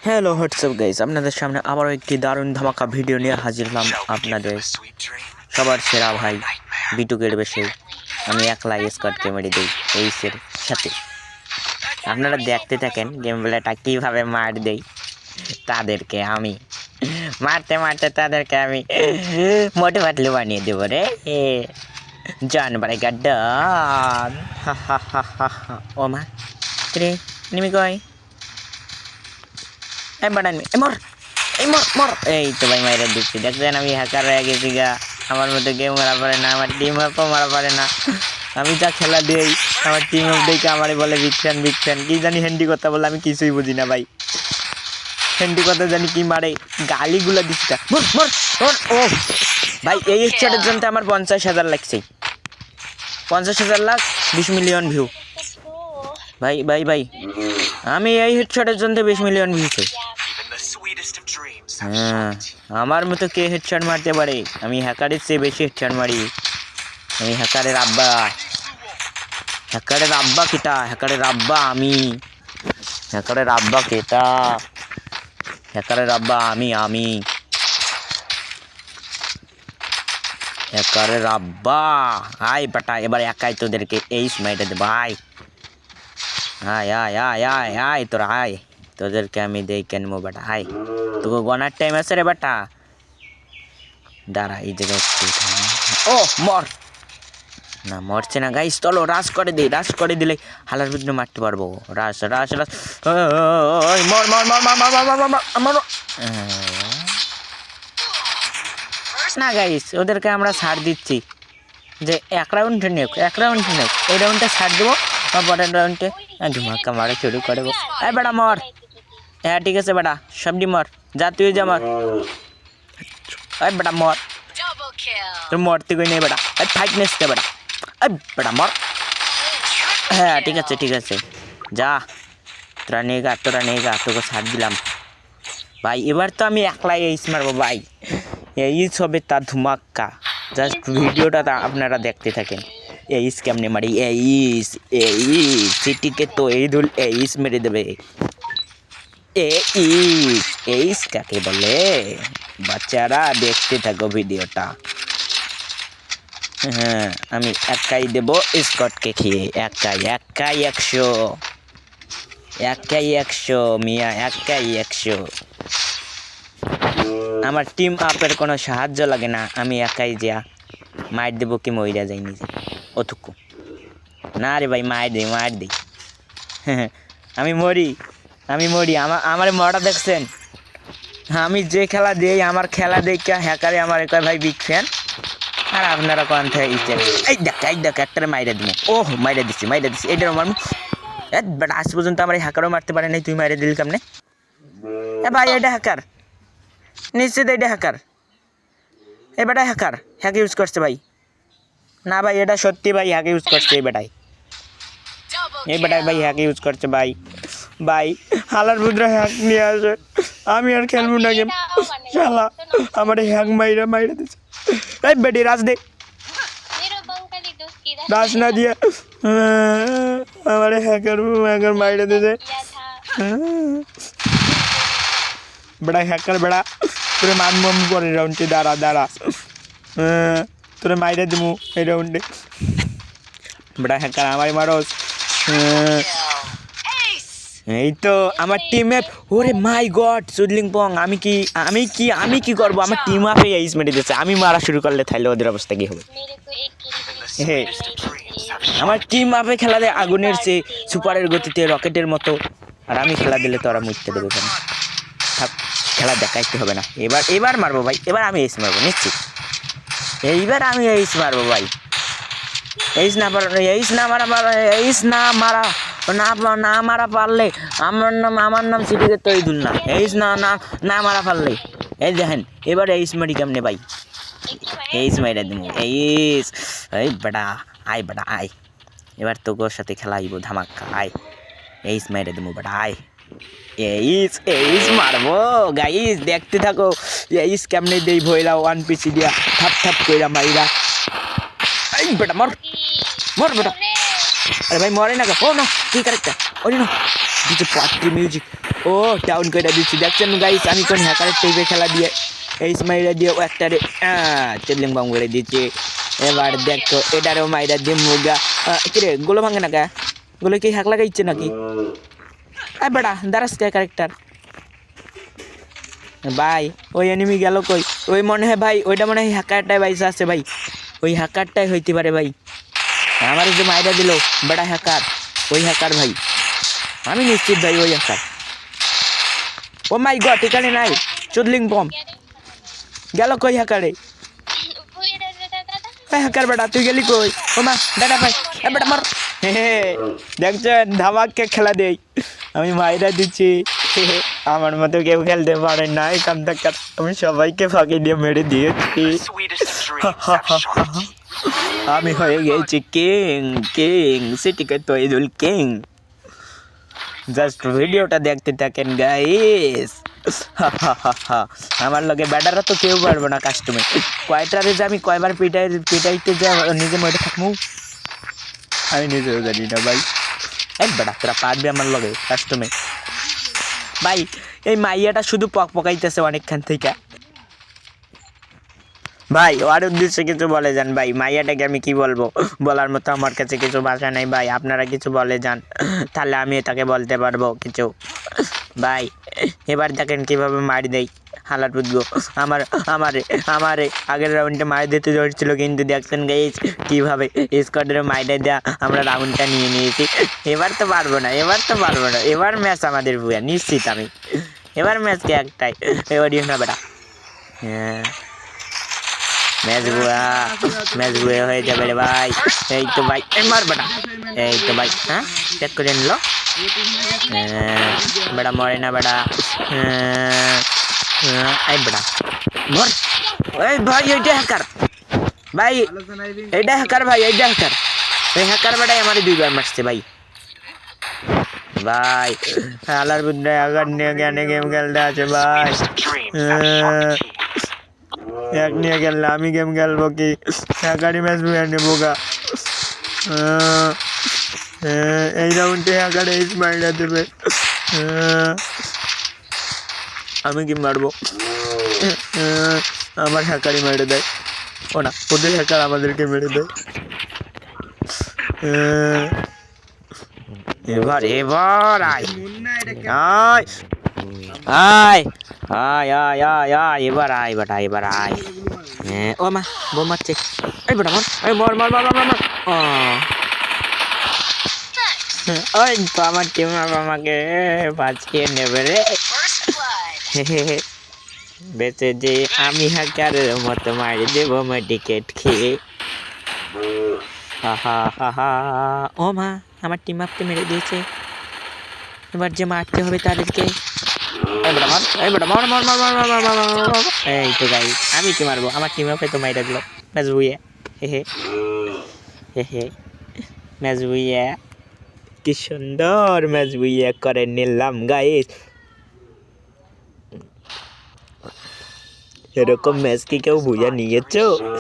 Hello WhatsApp guys, আপনাদের সামনে আবারও একটি দারুণ ধামাকা ভিডিও নিয়ে হাজির হলাম আপনাদের সবার সেরা ভাই বিটুকের বেশে। আমি একলা স্কটকে মেরে দিই এইসের সাথে। আপনারা দেখতে থাকেন গেম প্লেটা কীভাবে মার দেই তাদেরকে। আমি মারতে মারতে তাদেরকে আমি মোটে পাতলু বানিয়ে দেবো রে। জান বাড়াইগা ডান। হা হা হা হা হা। ও মা রে নিমি কয় বাড়ান মর। এই তো ভাই মাইরা দিচ্ছি, দেখছেন আমি হ্যাকার হয়ে গেছি গা। আমার মধ্যে গেম মারা পারে না, আমার টিম আপও মারা পারে না। আমি যা খেলা দিই আমার টিম আপ দেখে আমারই বলে বিগ ফ্যান কি জানি হ্যান্ডি কথা বলে, আমি কিছুই বুঝি না ভাই। হ্যান্ডি কথা জানি কি মারে, গালিগুলো দিচ্ছি। ও ভাই এই হেডশটের জন্য আমার 50,000 লাগছে। 50,000 লাখ 20 মিলিয়ন ভিউ। ভাই ভাই ভাই আমি এই হেডশটের জন্য 20 মিলিয়ন ভিউ চাই। হ্যাঁ, আমার মতো কে হেডশট মারতে পারে? আমি হ্যাকারের চেয়ে বেশি হেডশট মারি। আমি হ্যাকারের আব্বা কেটা? হ্যাকারের আব্বা আমি। হ্যাকারের আব্বা কেটা? হ্যাকারের আব্বা আমি হ্যাকারের আব্বা। আয় বেটা, এবার একাই তোদেরকে এই সময়টা দে ভাই। আয় আয় আয় আয় আয় তোরা আয়, তোদেরকে আমি দেই কেনবো বেটা। আয়, তোকে গনার টাইম আছে রে বেটা। দাঁড়া এই জায়গায় ও মর না, মরছে না গাইস। চলো রাশ করে দিলে হালার ভিতরে মারতে পারবো। রাশ মর না গাইস, ওদেরকে আমরা ছাড় দিচ্ছি যে এক রাউন্ডে নেক এই রাউন্ডে ছাড় দেবো। পরের রাউন্ডে ধুমাক্কা মারা শুরু করবো। এই বেটা মর। হ্যাঁ ঠিক আছে বেটা, সবজি মর, যা তুই যা মর। এই বেটা মর, তোর মরতে কই নেই বেটা। এই ফাইট নেসতে বেটা। এই বেটা মর। হ্যাঁ ঠিক আছে যা, তোরা নেগা তোকে ছাড় দিলাম ভাই। এবার তো আমি একলাই এইস মারবো ভাই। এইস হবে তার ধুমাক্কা। জাস্ট ভিডিওটা আপনারা দেখতে থাকেন। এইস কেমনে মারি, এইস সিটিকে তো এই ধুল এইস মেরে দেবে। এইস কাকে বলে বাচ্চারা, দেখতে থাকো ভিডিওটা। হ্যাঁ, আমি একাই দেবো স্কটকে খেয়ে। একাই 100 মিয়া, একাই 100। আমার টিম আপের কোনো সাহায্য লাগে না, আমি একাই যা মার দেবো কি মইরা যাই নিজে অতুকু। না রে ভাই মার দিই আমি মরি। আমার মরা দেখছেন? আমি যে খেলা দিই, আমার খেলা দেখে হ্যাকারে আমার কয় ভাই বিগ ফ্যান। আর আপনারা কোন থেকে ইচ্ছেন? এই দেখ একটা মাইরা দিব। ওহ মাইরা দিচ্ছি এইটার আমার বাট আজ পর্যন্ত আমার হ্যাকারও মারতে পারে নাই। তুই মাইরা দিলি কেমনে? এ ভাই এটা হ্যাকার, নিশ্চিত এটা হ্যাকার। বেটা হ্যাক ইউজ করছে ভাই। না ভাই এটা সত্যি ভাই, হ্যাক ইউজ করছে এই বেটাই ভাই হ্যাক ইউজ করছে ভাই হালার বুদ্রা হ্যাক নিয়ে আসে। আমি আর খেলবো না গেম। শালা আমার হ্যাক মাইরা দিচ্ছে। এই বেটি রাজ দে, রাজ না দিয়ে আমার হ্যাকার মাইরা দিছে। বেটা হ্যাকার বেড়া, তোরে মারবো আমি পরের রাউন্ডে। দাঁড়া তোরে মাইরা দিবো এই রাউন্ডে। বেটা হ্যাকার আমায় মারোস। এই তো আমার টিমে। ওরে মাই গড সুদলিং পং, আমি কি করবো? আমার টিম আপে এইস মেরে দিচ্ছে। আমি মারা শুরু করলে তাহলে ওদের অবস্থা কি হবে? আমার টিম আপে খেলা দেয় আগুনের চেয়ে, সুপারের গতিতে, রকেটের মতো। আর আমি খেলা দিলে তো ওরা মুছতে দেবে কেন? থাক, খেলা দেখাইতে হবে না। এবার মারবো ভাই, এবার আমি এইস মারবো নিশ্চিত। এইবার আমি এইস মারবো ভাই। এইস না মারা পারলে আমার নাম সিটিকে তৈরি দুল না। এইস না মারা পারলে এই দেখেন এবার এইস মারি কেমনে ভাই। এইস মাইরা দিব। এই বেটা আয় এবার তোর সাথে খেলা আইব ধামাক্কা। আয় এইস মাইরা দিব বেটা। আয় এইস মারবো গাইস, দেখতে থাকো। এইস কেমনে দেই ভইরা 1 পিসি দিয়া থাপ কইরা মাইরা। এই বেটা মর বেটা। अरे भाई मरे ना। ओ नो की करेक्ट। ओरे नो डीजे पार्टी म्यूजिक। ও ডাউন করে দিচ্ছি, দেখছেন গাইস আমি কোন হ্যাকারের টাইপে খেলা দিয়ে এই মাইরা দিয়ে একটারে চিবলিং বম করে দিচ্ছি। এবার দেখো এটারও মাইরা দিয়ে মুগা কিরে গুলো ভাঙে না কে, গুলো কি হ্যাক লাগাইছে নাকি? বেটা দাঁড়াস কে ক্যারেক্টার ভাই, ওই এনিমি গেল কই? ওই মনে হয় ভাই ওইটা মনে হয় হ্যাকারটাই বাইসা আছে ভাই, ওই হ্যাকারটাই হইতে পারে ভাই। আমার যে মাইরা দিল বেটা হ্যাকার, ওই হ্যাকার ভাই, আমি নিশ্চিত ভাই ওই হ্যাকার। ও মাই গড এখানে নাই চুদলিং বম গেল কই হ্যাকারে? হ্যাকার বেটা তুই গেলি কই? ও মা দাদা ভাই বেটা মার। দেখছেন ধামাকে খেলা দেই আমি মাইরা দিচ্ছি। আমার মতো কেউ খেলতে পারে না এখান থেকে, আমি সবাইকে ফাঁকি দিয়ে মেরে দিয়েছি। আমি হয়ে গেছি king, king সিটিকে Toidul king. Just ভিডিওটা দেখতে থাকেন গাইস। আমার লগে ব্যাটাররা তো কেউ পারবো না কাস্টমে, কয়টারে যে আমি কয়বার পিটাইতে যা নিজে মরে থাকবো আমি নিজেও জানি না ভাই। এই বেটা তোরা পারবি আমার লগে কাস্টমে ভাই? এই মাইয়াটা শুধু পকাইতেছে অনেকক্ষণ থেকে ভাই, ওর উদ্দেশ্যে কিছু বলে যান ভাই। মাইয়াটাকে আমি কি বলবো, বলার মতো আমার কাছে কিছু ভাষা নেই ভাই, আপনারা কিছু বলে যান তাহলে আমি তাকে বলতে পারবো কিছু ভাই। এবার দেখেন কিভাবে মারি দেই হালার বুঝবো। আমারে আগের রাউন্ডে মারি দিতে ধরছিল, কিন্তু দেখছেন গাইস কীভাবে স্কোয়াডের মাইরে দেওয়া আমরা রাউন্ডটা নিয়ে নিয়েছি। এবার তো পারবো না, এবার ম্যাচ আমাদের বুয়া নিশ্চিত আমি। এবার ম্যাচকে একটাই ওডিও না বেটা, হ্যাঁ ম্যাচ বুয়া হয়ে যাবে রে ভাই। এই তো ভাই মার বেটা, এই তো ভাই হ্যাঁ চেক করে নিল বেটা, মরে না বেটা। এই বেটা মর। এই ভাই এইটা হ্যাকার ভাই, এইটা হ্যাকার ভাই, এইটা হ্যাকার। এই হ্যাকার বেটাই আমার দুইবার মারছে ভাই। ভাই আলার বুদ্ধে হ্যাকার নিয়ে জ্ঞানে গেম খেলতে আছে ভাই। এক নিয়ে খেললে আমি গেম খেলবো কি? হ্যাকারি ম্যাচ নেবো গা। এই রাউন্ডে হ্যাকার এইচ মাইরা দেবে, আমি কি মারবো? আমার হ্যাকারই মেরে দেয়। ও না, ওদের হ্যাকার আমাদেরকে মেরে দেয়। এবার আয় আয় আয় আয় আয় আয় আয় এবার আয় বেটা, এবার আয়। ও মা বোম মারছে, এই বেটা মর, এই মর মর মর মর মর। ওই তো আমার টিম আমাকে বাঁচিয়ে নেবে রে। বেঁচে যে আমি হ্যাকারের মতো মারি দেবো মেডিকেট খেয়ে। ও মা আমার টিম আপকে মেরে দিয়েছে, এবার যে মারতে হবে তাদেরকে। এই তো গাই আমি কি মারবো, আমার টিম আপে তো মাইরা দিল। ম্যাচ বুইয়া হে ম্যাচ বুইয়া, কি সুন্দর ম্যাচ বুইয়া করে নিলাম গাইস। এরকম ম্যাচ কি কেউ বুঝে নিয়েছো?